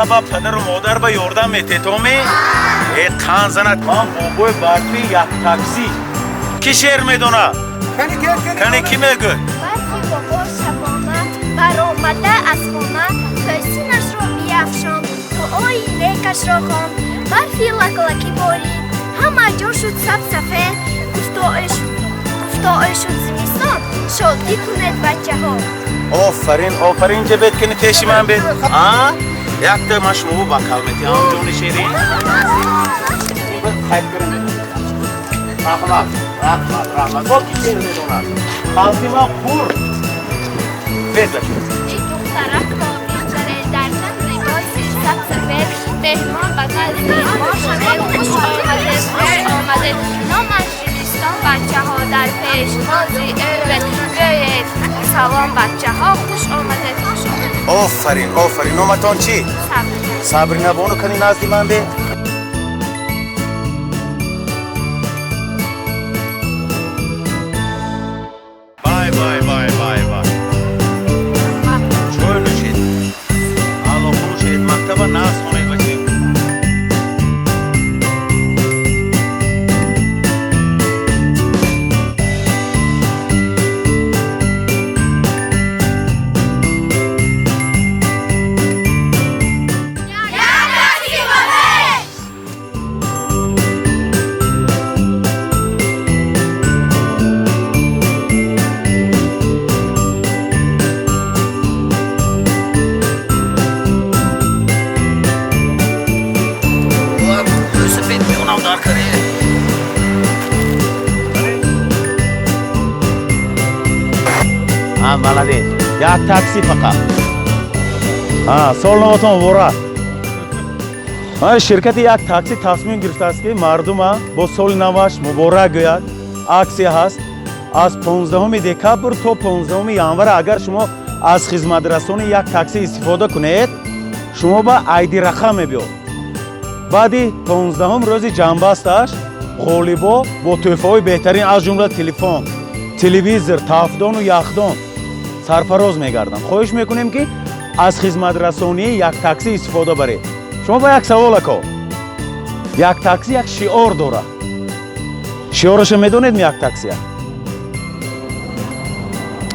اونا با پدر و مادر با یوردن میتیتومی ایت خان زند من بابوی بارفی یک تاکسی کی شعر میدونه؟ کنی کی میگه؟ برفی بابا شبانه برآمده از خانه پرسینش رو میافشاند تو آینه‌اش را خواند برفی لکلکی بارید همه جا شد سبسفید گفتا شد زمستان شادی کنید بچه ها آفرین چه بید کنی تیشی من بید یک تا من شما با کلمتی هم جون شیرین خیلی کرم رحمت با کی شیر میدونم خالتی ما خور بید بچه این دخترک با بیچاره در تن لباسی سبسفید مهمان بغل مهمان شده خوش آمده نامش زمستان بچه ها در پیش نازی بگید سلام بچه ها خوش آمده آفرین نومتان چی؟ صبری نبانو کنی نزدی من بی؟ بای چوی نوشید حالا خروشید مکتبه ناز خونه بچید молодец. Я такси пока. Солнотон вора. شرکت یک تاکسی تصمیم گرفته است که مردم با سال نوش مبارک گوید. اکسیه هست از 15 دکبر تا 15 ژانویه اگر شما از خدمت رسانی یک تاکسی استفاده کنید شما با ایدی رقم بیاد. بعدی 15 روز جنبستش غالبا با تحفه‌های بهترین از جمله تلفن، تلویزیون، تافدان و یخدان سرفراز میگردم. خواهش میکنیم که از خدمت رسانی یک تاکسی استفاده برید. شما با یک سوال کو یک تاکسی یک شعار داره. شعارش میدونید یک تاکسی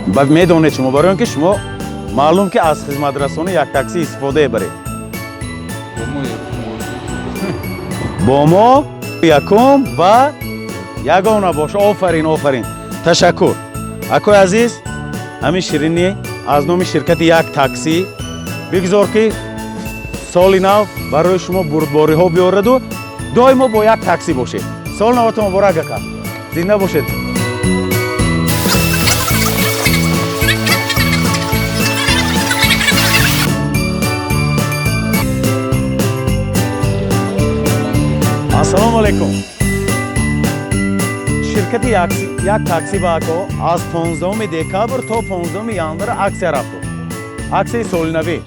بعد میدونید شما برای اینکه شما معلوم که از خدمت رسانی یک تاکسی استفاده برید. با ما یکم و یگانه باش. آفرین تشکر اکوی عزیز. همین شیرینی از نام شرکت یک تاکسی بگذار که سال نو برای شما بردباری ها بیارد و دائما با یک تاکسی باشید. سال نوتون مبارک اکا. زنده باشید. السلام علیکم. شرکت یک تاکسی باکو از 15 دکبر تا 15 ژانویه اکسیه رفت. اکسیه سال نوی.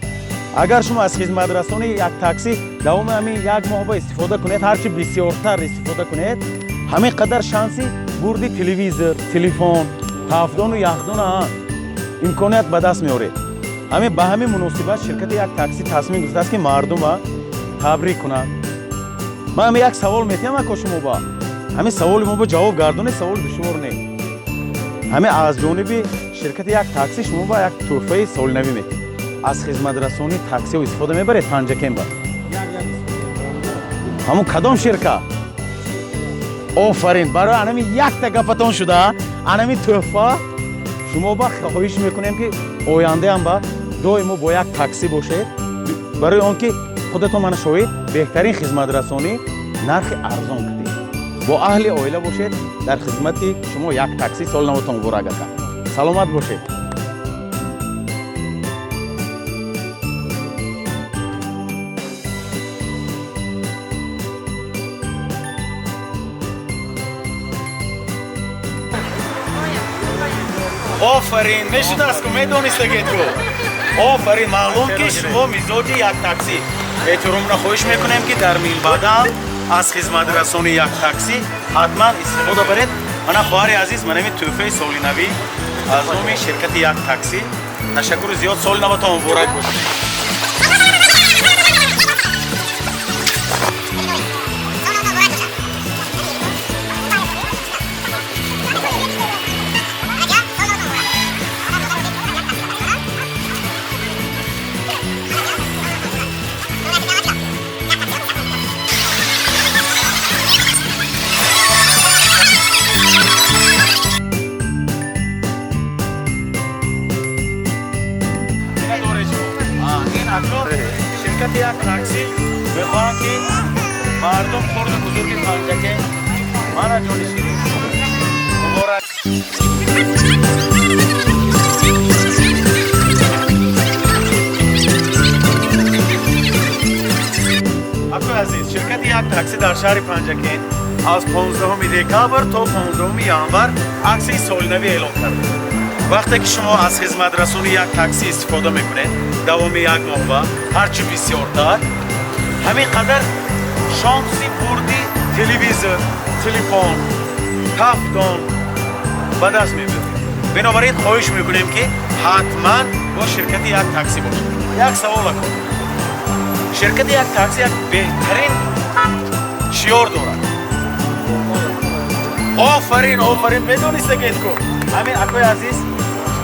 اگر شما از خدمت رسانی یک تاکسی دوام همین یک ماه با استفاده کنید هرچی بسیارتر استفاده کنید همین قدر شانسی بردی تلویزیون، تلفن، تافدان و یخدان امکانیت به دست میارید. همین به همین مناسبت شرکت یک تاکسی تصمیم گرفته است که مردم را تبریک کنند. من همین یک سوال میتونم اکو شما با همین سوال ما با جواب گردونه سوال دشوار نه. همین از جانب شرکت یک تاکسی شما با یک تحفه سال نوی میتونید. از خدمت رسانی تاکسی و استفاده میبرید پنجه کم با همون کدام شرکت؟ آفرین برای انمی یک تا گفتان شده انمی تحفه شما با خواهش میکنیم که آینده هم با دائما با یک تاکسی باشید برای آنکه خودتون من شاهد بهترین خدمت رسانی نرخ ارزان کردید. با اهل عائله باشید در خدمت شما یک تاکسی سال نوتون مبارک اکا. سلامت باشید. آفرین نشد از که میدونستگید تو. آفرین معلوم که شما مزاج یک تاکسی احترام را خواهش میکنیم که در میل بعدم از خدمت رسانی یک تاکسی حتما استفاده برید. من خواهر عزیز من همین تحفه سال نوی از نام شرکت یک تاکسی تشکر زیاد. سال نوتون مبارک باشید. شرکت یک تاکسی بخواهند که مردم خورد بزرگ پنجکه من جانی شیرین مبارک. اکو عزیز، شرکت یک تاکسی در شهر پنجکه از 15 دکامبر تا 15 ژانویه عکس سالنوی اعلام کرده. وقتی که شما از خدمت رسانی یک تاکسی استفاده میکنید دوام یک ماه و هرچی بسیارتر همین قدر شانسی بردی تلویزیون، تلفن، تفتون به دست میبرید. بنابراین خواهش میکنیم که حتما با شرکت یک تاکسی باشید. یک سوال کنم، شرکت یک تاکسی یک بهترین شیار دارد. آفرین بدونید که همین اکوی عزیز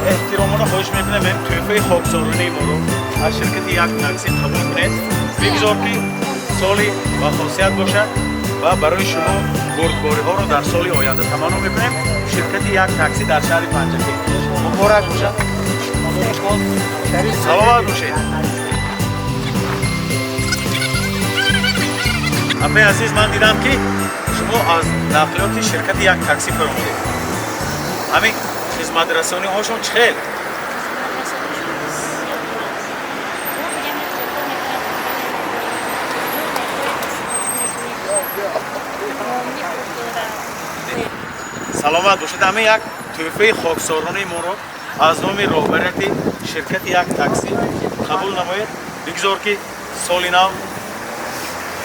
احترامانه خواهش میکنم این تحفه خاکسارانه ما رو از شرکت یک تاکسی قبول کنید. بگذار که سالی با خاصیت باشد و برای شما بردباری ها رو در سال آینده تمام میکنیم. شرکت یک تاکسی در شهر پنجکه مبارک باشد. سلامت باشید. اپی عزیز، من دیدم که شما از نقلیات شرکت یک تاکسی فرمودید. همین خدمت رسانی هاشون چخیل؟ سلامت باشید. همه یک تحفه خاکسارانه ما رو از نام رهبریت شرکت یک تاکسی قبول نمایید. بگذار که سالی نو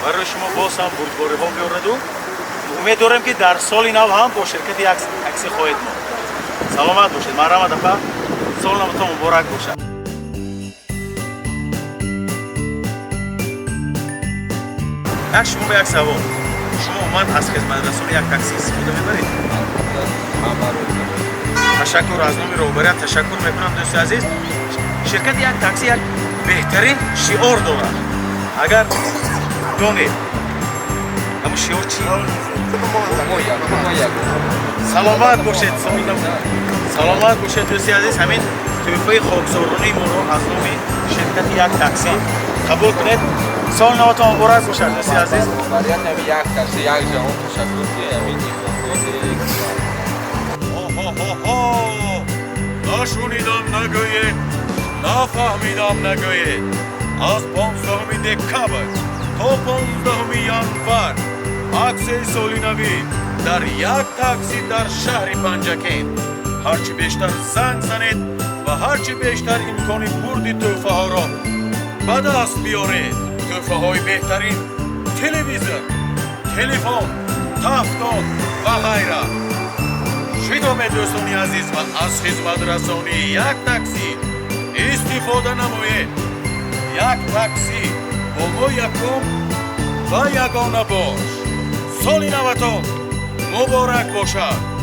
برای شما باز هم بردباری ها بیارد و امید دارم که در سال نو هم با شرکت یک تاکسی خواهید ماند. سلامت باشید. مرحبا دفعه سال نوتون مبارک باشد. یک شما به یک سوال، شما اومد از خدمت رسانی یک تاکسی استفاده میبرید؟ تشکر از نام رهبریت تشکر میکنم دوست عزیز. شرکت یک تاکسی یک بهترین شعار دارد. اگر دونید اما شعار چی؟ سلامت باشید. سلامت باشید دوستی عزیز. همین تحفه خاکسارانه ما رو از نام شرکت یک تاکسی قبول کنید. سال نوتون مبارک باشد دوستی عزیز. نشونیدم نگویه، نفهمیدم نگویه. از 15 دکامبر تا 15 ژانویه عکس سالنوی در یک تاکسی در شهر پنجکه. هرچی بیشتر زنگ زنید و هرچی بیشتر امکان برد تحفه ها را به دست بیارید. تحفه های بهترین تلویزیون، تلفن، تفتون و غیره. شیدام دوستانی عزیز و از خدمت رسانی یک تاکسی استفاده نمایید. یک تاکسی با ما یکم و یگانه باش. سال نوتون مبارک باشد.